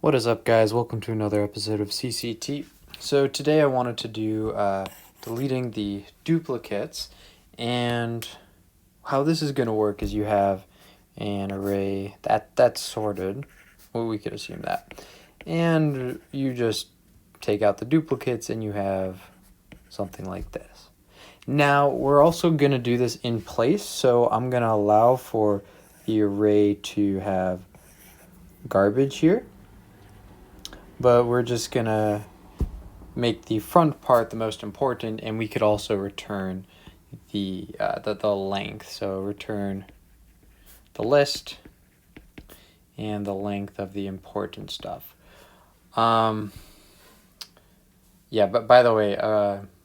What is up, guys? Welcome to another episode of CCT. So today I wanted to do deleting the duplicates, and how this is going to work is you have an array that's sorted. Well, we could assume that. And you just take out the duplicates and you have something like this. Now, we're also going to do this in place, so I'm going to allow for the array to have garbage here. But we're just going to make the front part the most important, and we could also return the length. So return the list and the length of the important stuff. Yeah, but by the way,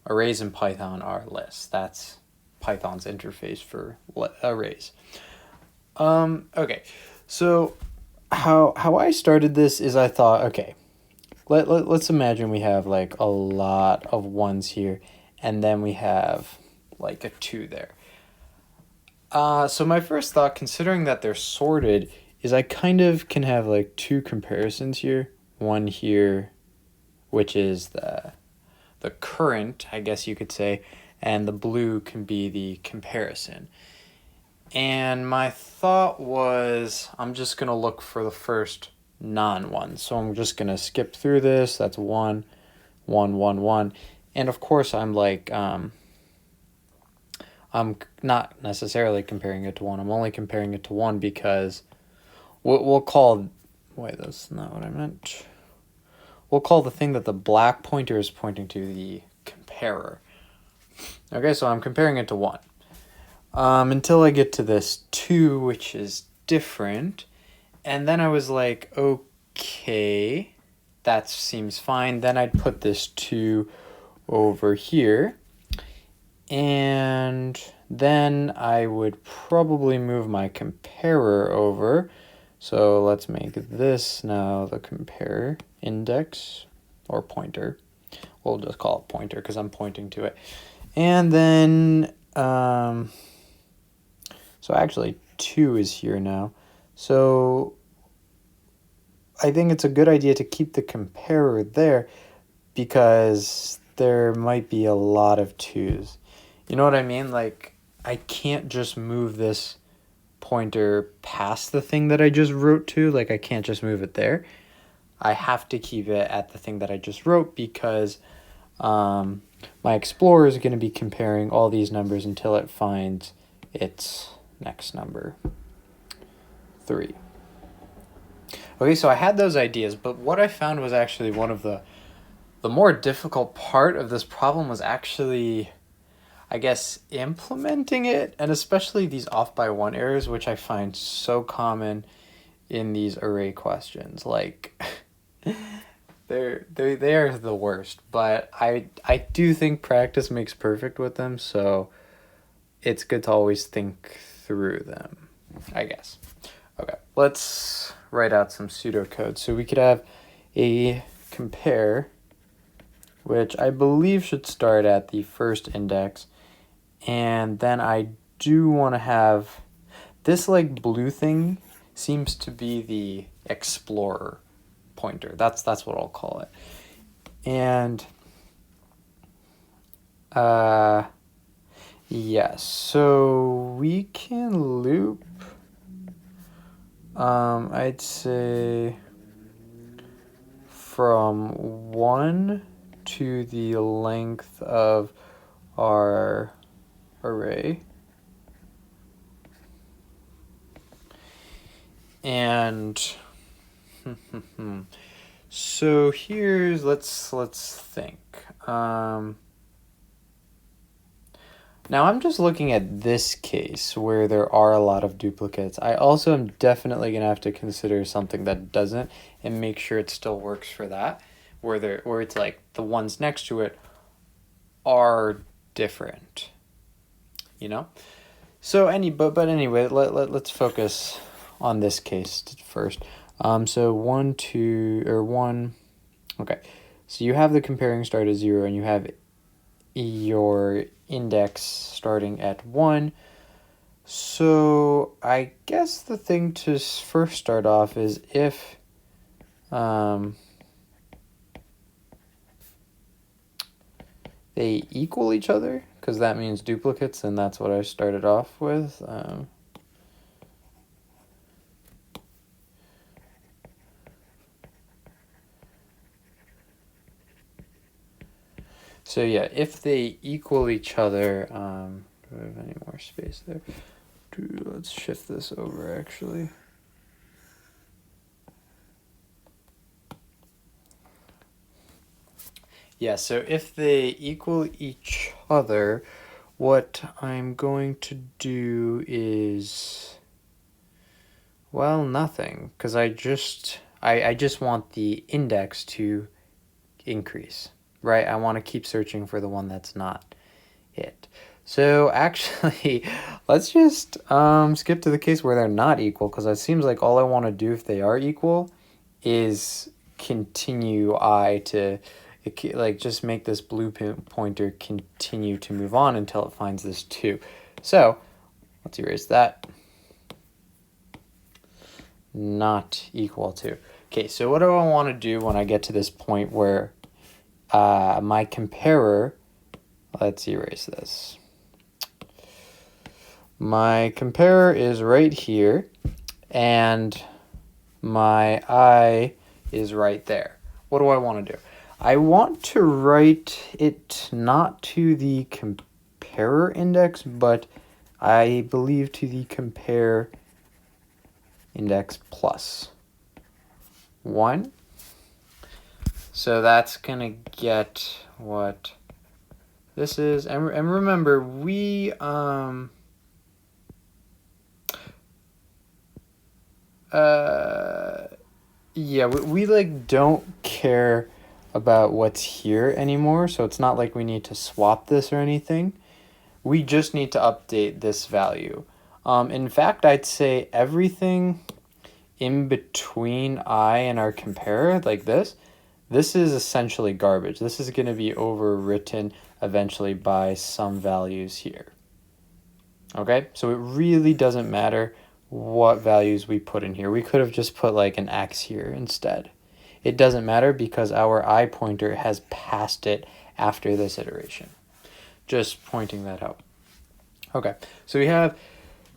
arrays in Python are lists. That's Python's interface for arrays. Okay, so how I started this is I thought, okay, let's imagine we have like a lot of ones here, and then we have like a 2 there. So my first thought, considering that they're sorted, is I kind of can have like 2 comparisons here. One here, which is the current, I guess you could say, and the blue can be the comparison. And my thought was, I'm just going to look for the first non-one. So I'm just going to skip through this. That's 1, 1, 1, 1. And of course, I'm like, I'm not necessarily comparing it to 1. I'm only comparing it to 1 because we'll call, wait, that's not what I meant. We'll call the thing that the black pointer is pointing to the comparer. Okay, so I'm comparing it to 1. Until I get to this 2, which is different. And then I was like, okay, that seems fine. Then I'd put this 2 over here. And then I would probably move my comparer over. So let's make this now the compare index or pointer. We'll just call it pointer because I'm pointing to it. And then, so actually 2 is here now. So I think it's a good idea to keep the comparer there because there might be a lot of 2s. You know what I mean? Like, I can't just move this pointer past the thing that I just wrote to. Like, I can't just move it there. I have to keep it at the thing that I just wrote because my Explorer is going to be comparing all these numbers until it finds its next number, 3. Okay, so I had those ideas, but what I found was actually one of the more difficult part of this problem was actually, I guess, implementing it, and especially these off by 1 errors, which I find so common in these array questions. Like, they are the worst, but I do think practice makes perfect with them, so it's good to always think through them, I guess. Okay, let's write out some pseudocode. So we could have a compare, which I believe should start at the first index. And then I do want to have this like blue thing seems to be the Explorer pointer. That's what I'll call it. And yes, so we can loop, I'd say from 1 to the length of our array. And so here's, let's think. Now I'm just looking at this case where there are a lot of duplicates. I also am definitely going to have to consider something that doesn't and make sure it still works for that, where it's like the ones next to it are different, you know? So but anyway, let's focus on this case first. So 1, 2, or 1, okay. So you have the comparing start at 0 and you have your index starting at 1. So I guess the thing to first start off is if they equal each other, because that means duplicates, and that's what I started off with. So yeah, if they equal each other, do I have any more space there? Let's shift this over actually. Yeah, so if they equal each other, what I'm going to do is, well, nothing, because I just want the index to increase, right? I want to keep searching for the one that's not it. So actually, let's just skip to the case where they're not equal, because it seems like all I want to do if they are equal is continue like just make this blue pointer continue to move on until it finds this 2. So let's erase that. Not equal to. Okay, so what do I want to do when I get to this point where my comparer, let's erase this. My comparer is right here, and my I is right there. What do I want to do? I want to write it not to the comparer index, but I believe to the compare index plus 1. So that's going to get what this is. And remember, we yeah, we like don't care about what's here anymore, so it's not like we need to swap this or anything. We just need to update this value. In fact, I'd say everything in between I and our comparer, like this is essentially garbage. This is going to be overwritten eventually by some values here. Okay, so it really doesn't matter what values we put in here. We could have just put like an X here instead. It doesn't matter because our I pointer has passed it after this iteration. Just pointing that out. Okay, so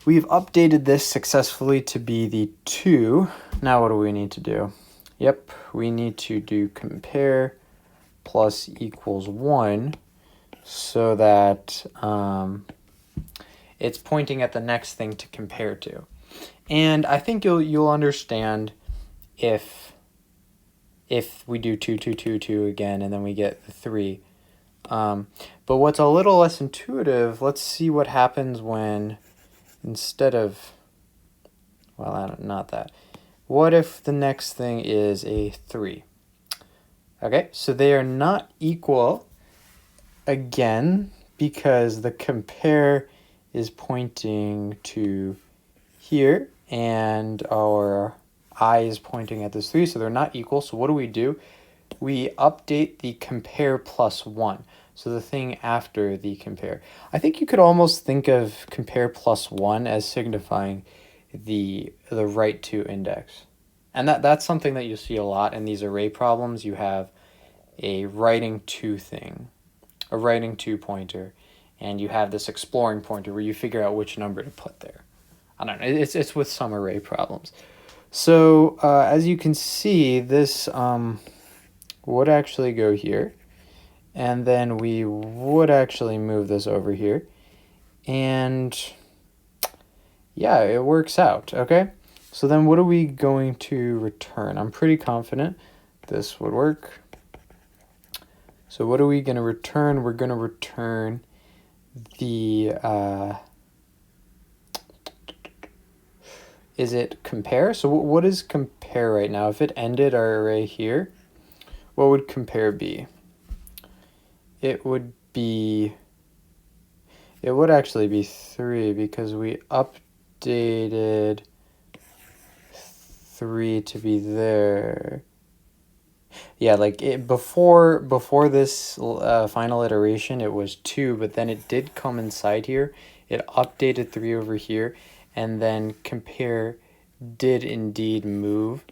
we've updated this successfully to be the 2. Now what do we need to do? Yep, we need to do compare plus equals 1 so that it's pointing at the next thing to compare to. And I think you'll understand if we do 2, 2, 2, 2 again, and then we get the 3. But what's a little less intuitive, let's see what happens when instead of, well, not that. What if the next thing is a 3? Okay, so they are not equal again because the compare is pointing to here and our I is pointing at this 3, so they're not equal. So what do? We update the compare plus 1. So the thing after the compare. I think you could almost think of compare plus 1 as signifying the right to index. And that's something that you see a lot in these array problems. You have a writing to thing, a writing to pointer, and you have this exploring pointer where you figure out which number to put there. I don't know, it's with some array problems. So as you can see, this would actually go here, and then we would actually move this over here, and yeah, it works out. Okay, so then what are we going to return? I'm pretty confident this would work. So what are we going to return? We're going to return the is it compare? So what is compare right now? If it ended our array here, what would compare be? It would actually be 3 because we updated 3 to be there. Yeah, like before this final iteration, it was 2, but then it did come inside here. It updated 3 over here, and then compare did indeed move.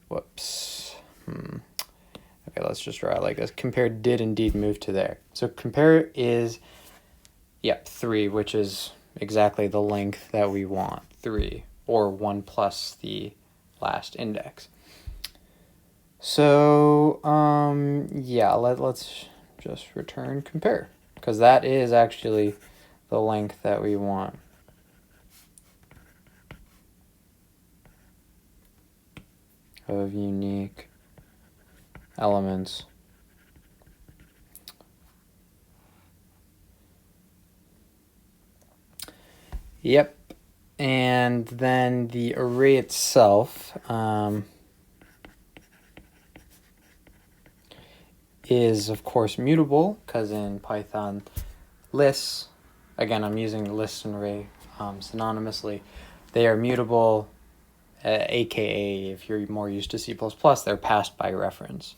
Whoops. Okay, let's just draw it like this. Compare did indeed move to there. So compare is, yep, 3, which is exactly the length that we want, 3, or 1 plus the last index. So, yeah, let's just return compare, because that is actually the length that we want. Of unique elements. Yep. And then the array itself is, of course, mutable, because in Python, lists, again, I'm using list and array synonymously, they are mutable, aka, if you're more used to C++, they're passed by reference.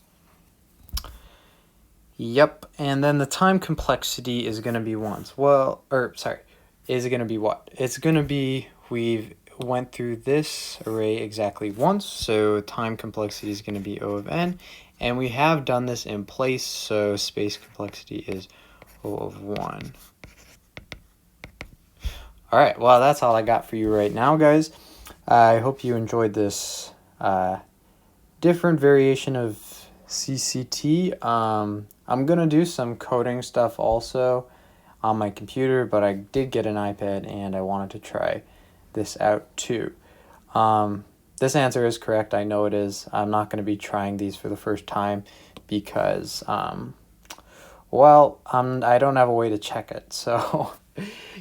Yep, and then the time complexity is going to be once. Well, or sorry, is it going to be what? It's going to be, we've went through this array exactly once, so time complexity is going to be O of n, and we have done this in place, so space complexity is O of 1. All right, well, that's all I got for you right now, guys. I hope you enjoyed this different variation of CCT. I'm going to do some coding stuff also on my computer, but I did get an iPad and I wanted to try this out too. This answer is correct. I know it is. I'm not going to be trying these for the first time because, well, I don't have a way to check it. So,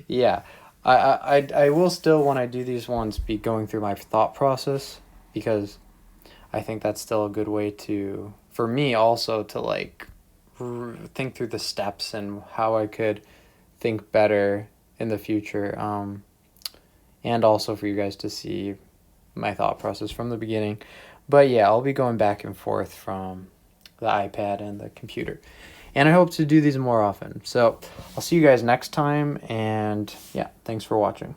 yeah. I will still, when I do these ones, be going through my thought process, because I think that's still a good way to, for me also, to like think through the steps and how I could think better in the future, and also for you guys to see my thought process from the beginning. But yeah, I'll be going back and forth from the iPad and the computer, and I hope to do these more often. So I'll see you guys next time, and yeah, thanks for watching.